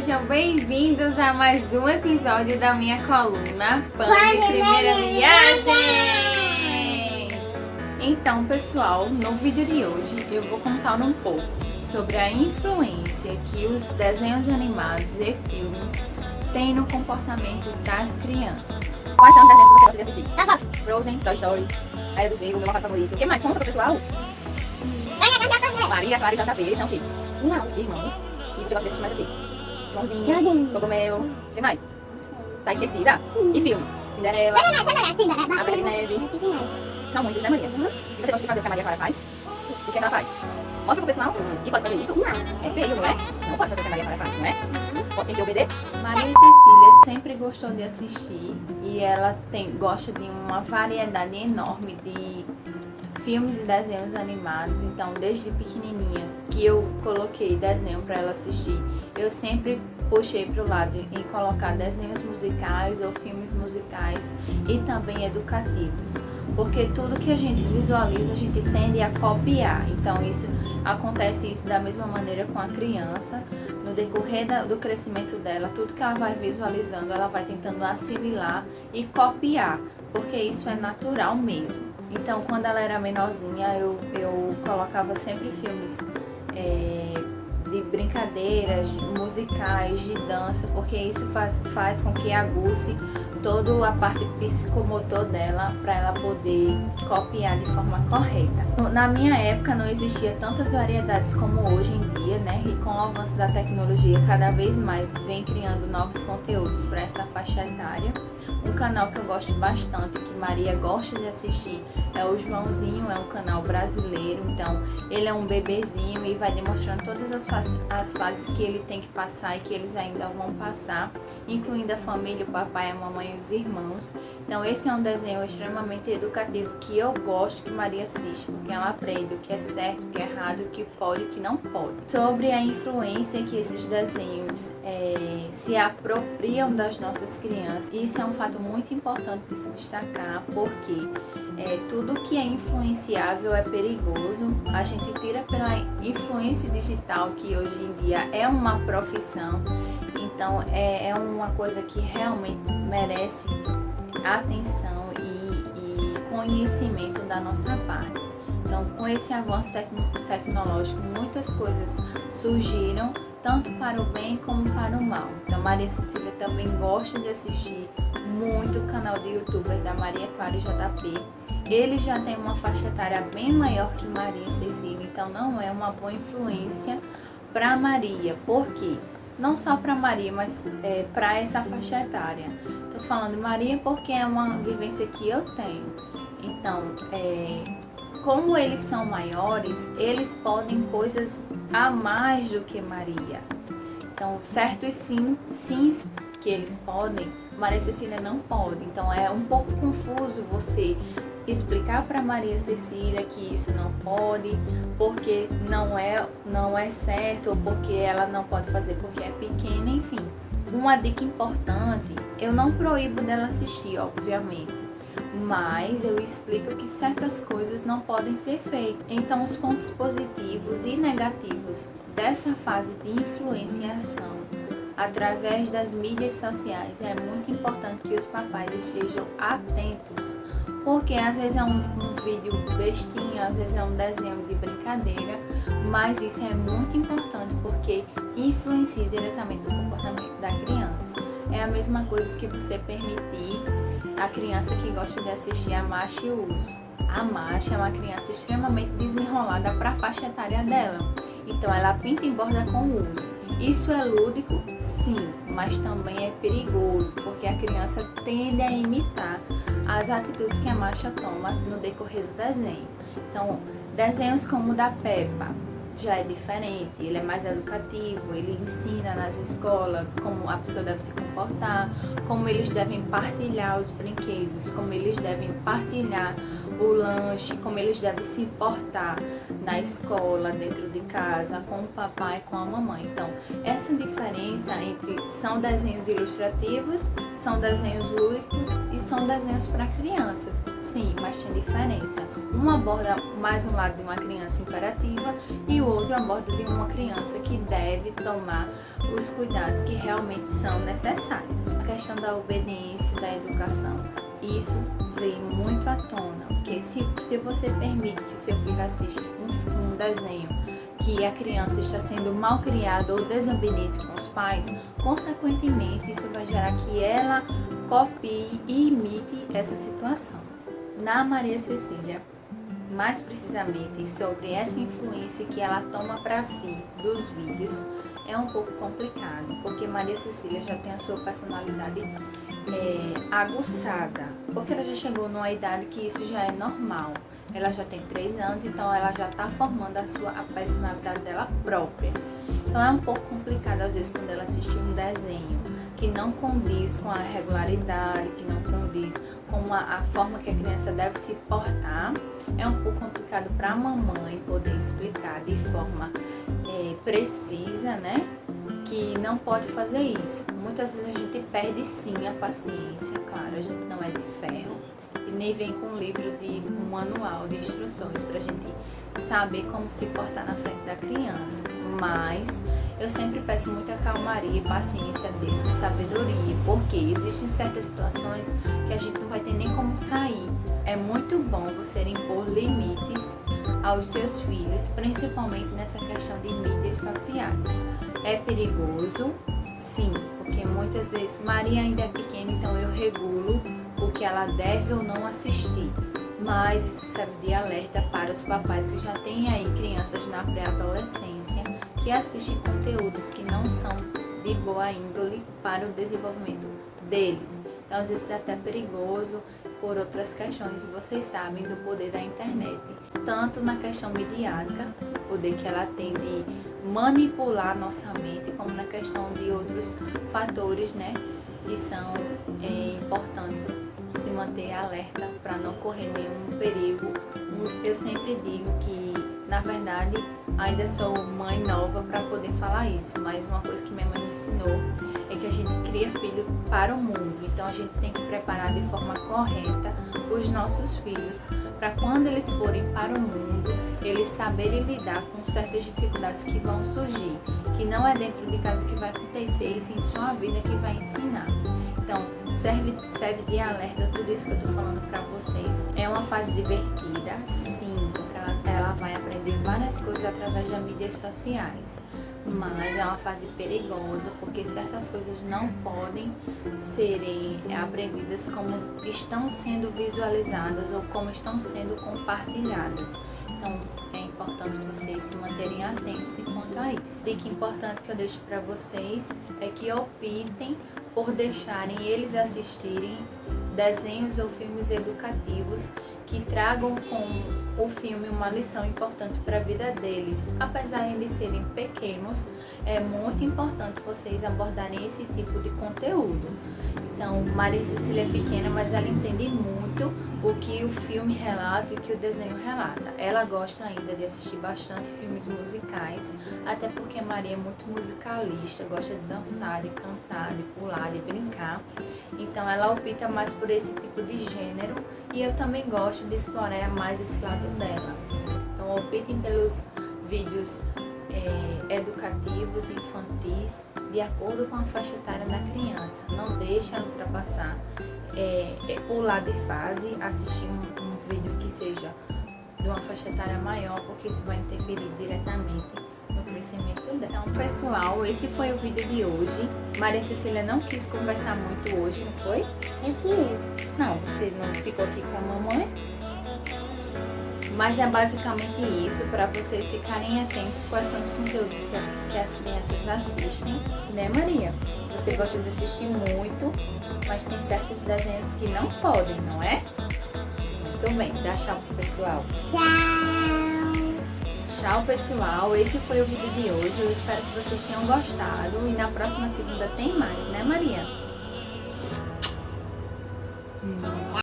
sejam bem-vindos a mais um episódio da minha coluna Pão de Primeira Viagem! Então, pessoal, no vídeo de hoje eu vou contar um pouco sobre a influência que os desenhos animados e filmes têm no comportamento das crianças. Quais são os desenhos que você gosta de assistir? Frozen, Toy Story, A Era do Gelo, meu local favorito. O que mais? Conta pro pessoal. Maria, Clara e JP, são o quê? Irmãos. E você gosta de assistir mais o quê? Joãozinho, Cogumelo. O que mais? Tá esquecida? E filmes? Cinderela, A Branca de Neve. São muitos, né, Maria? E você gosta de fazer o que a Maria Clara faz? O que ela faz? Mostra pro pessoal. E pode fazer isso? É feio, não é? Não pode fazer o que a Maria Clara faz, não é? Tem que obedecer. Maria Cecília sempre gostou de assistir e ela gosta de uma variedade enorme de filmes e desenhos animados. Então, desde pequenininha que eu coloquei desenho para ela assistir, eu sempre puxei para o lado em colocar desenhos musicais ou filmes musicais e também educativos, porque tudo que a gente visualiza a gente tende a copiar. Então isso acontece da mesma maneira com a criança. No decorrer do crescimento dela, tudo que ela vai visualizando ela vai tentando assimilar e copiar, porque isso é natural mesmo. Então, quando ela era menorzinha, eu colocava sempre filmes de brincadeiras, musicais, de dança, porque isso faz com que aguce toda a parte psicomotor dela para ela poder copiar de forma correta. Na minha época não existia tantas variedades como hoje em dia, né? E com o avanço da tecnologia cada vez mais vem criando novos conteúdos para essa faixa etária. Um canal que eu gosto bastante, que Maria gosta de assistir, é o Joãozinho, é um canal brasileiro. Então ele é um bebezinho e vai demonstrando todas as fases que ele tem que passar e que eles ainda vão passar, incluindo a família, o papai, a mamãe e os irmãos. Então esse é um desenho extremamente educativo que eu gosto que Maria assiste, porque ela aprende o que é certo, o que é errado, o que pode e o que não pode. Sobre a influência que esses desenhos se apropriam das nossas crianças, isso é um fato muito importante de se destacar, porque tudo que é influenciável é perigoso. A gente tira pela influência digital, que hoje em dia é uma profissão, então é uma coisa que realmente merece atenção e conhecimento da nossa parte. Então, com esse avanço tecnológico, muitas coisas surgiram, tanto para o bem como para o mal. Então, Maria Cecília também gosta de assistir muito o canal de youtuber da Maria Clara e JP. Ele já tem uma faixa etária bem maior que Maria Cecília, então não é uma boa influência para Maria. Por quê? Não só para Maria, mas para essa faixa etária. Estou falando de Maria porque é uma vivência que eu tenho. Então, como eles são maiores, eles podem coisas a mais do que Maria. Então, certos sims que eles podem, Maria Cecília não pode. Então, é um pouco confuso você explicar para Maria Cecília que isso não pode, porque não é certo, ou porque ela não pode fazer porque é pequena, enfim. Uma dica importante, eu não proíbo dela assistir, obviamente, mas eu explico que certas coisas não podem ser feitas. Então, os pontos positivos e negativos dessa fase de influenciação através das mídias sociais é muito importante que os papais estejam atentos, porque às vezes é um vídeo bestinho, às vezes é um desenho de brincadeira, mas isso é muito importante porque influencia diretamente no comportamento da criança. É a mesma coisa que você permitir a criança que gosta de assistir a Masha e o Urso. A Masha é uma criança extremamente desenrolada para a faixa etária dela. Então ela pinta e borda com o urso. Isso é lúdico? Sim, mas também é perigoso, porque a criança tende a imitar as atitudes que a Masha toma no decorrer do desenho. Então, desenhos como o da Peppa já é diferente, ele é mais educativo, ele ensina nas escolas como a pessoa deve se comportar, como eles devem partilhar os brinquedos, como eles devem partilhar o lanche, como eles devem se portar na escola, dentro de casa, com o papai e com a mamãe. Então, essa diferença entre são desenhos ilustrativos, são desenhos lúdicos e são desenhos para crianças. Sim, mas tem diferença. Um aborda mais um lado de uma criança imperativa e o outro aborda de uma criança que deve tomar os cuidados que realmente são necessários. A questão da obediência, da educação, isso vem muito à tona, porque se você permite que seu filho assista um desenho que a criança está sendo mal criada ou desobediente com os pais, consequentemente isso vai gerar que ela copie e imite essa situação. Na Maria Cecília, mais precisamente sobre essa influência que ela toma para si dos vídeos, é um pouco complicado, porque Maria Cecília já tem a sua personalidade aguçada, porque ela já chegou numa idade que isso já é normal. Ela já tem 3 anos, então ela já está formando a personalidade dela própria. Então é um pouco complicado às vezes quando ela assiste um desenho que não condiz com a regularidade, que não condiz com a forma que a criança deve se portar. É um pouco complicado para a mamãe poder explicar de forma precisa, né? Que não pode fazer isso. Muitas vezes a gente perde sim a paciência, claro, a gente não é de ferro e nem vem com um livro de um manual de instruções para a gente saber como se portar na frente da criança, mas eu sempre peço muita calmaria e paciência deles, sabedoria, porque existem certas situações que a gente não vai ter nem como sair. É muito bom você impor limites aos seus filhos, principalmente nessa questão de mídias sociais. É perigoso, sim, porque muitas vezes Maria ainda é pequena, então eu regulo o que ela deve ou não assistir. Mas isso serve de alerta para os papais que já têm aí crianças na pré-adolescência que assistem conteúdos que não são de boa índole para o desenvolvimento deles. Então, às vezes é até perigoso por outras questões, e vocês sabem do poder da internet, tanto na questão midiática, o poder que ela tem de manipular nossa mente, como na questão de outros fatores, né, que são importantes se manter alerta para não correr nenhum perigo. Eu sempre digo que, na verdade, ainda sou mãe nova para poder falar isso, mas uma coisa que minha mãe me ensinou é que a gente cria filho para o mundo, então a gente tem que preparar de forma correta os nossos filhos para quando eles forem para o mundo, eles saberem lidar com certas dificuldades que vão surgir, que não é dentro de casa que vai acontecer, e sim sua vida que vai ensinar. Então, serve de alerta tudo isso que eu tô falando para vocês. É uma fase divertida, sim, porque ela vai aprender várias coisas através das mídias sociais. Mas é uma fase perigosa, porque certas coisas não podem serem aprendidas como estão sendo visualizadas ou como estão sendo compartilhadas. Então, é importante vocês se manterem atentos quanto a isso. Dica importante que eu deixo para vocês é que optem por deixarem eles assistirem desenhos ou filmes educativos que tragam com o filme uma lição importante para a vida deles. Apesar de serem pequenos, é muito importante vocês abordarem esse tipo de conteúdo. Então, Maria Cecília é pequena, mas ela entende muito o que o filme relata e o que o desenho relata. Ela gosta ainda de assistir bastante filmes musicais, até porque Maria é muito musicalista, gosta de dançar, de cantar, de pular, de brincar. Então ela opta mais por esse tipo de gênero, e eu também gosto de explorar mais esse lado dela. Então optem pelos vídeos educativos, infantis, de acordo com a faixa etária da criança. Não deixe ela ultrapassar, pular de fase, assistir um vídeo que seja de uma faixa etária maior, porque isso vai interferir diretamente no crescimento dela. Então, pessoal, esse foi o vídeo de hoje. Maria Cecília não quis conversar muito hoje, não foi? Eu quis. Não, você não ficou aqui com a mamãe? Mas é basicamente isso, para vocês ficarem atentos quais são os conteúdos que as crianças assistem, né, Maria? Você gosta de assistir muito, mas tem certos desenhos que não podem, não é? Muito bem, dá tchau pro pessoal. Tchau. Tchau, pessoal. Esse foi o vídeo de hoje. Eu espero que vocês tenham gostado. E na próxima segunda tem mais, né, Maria?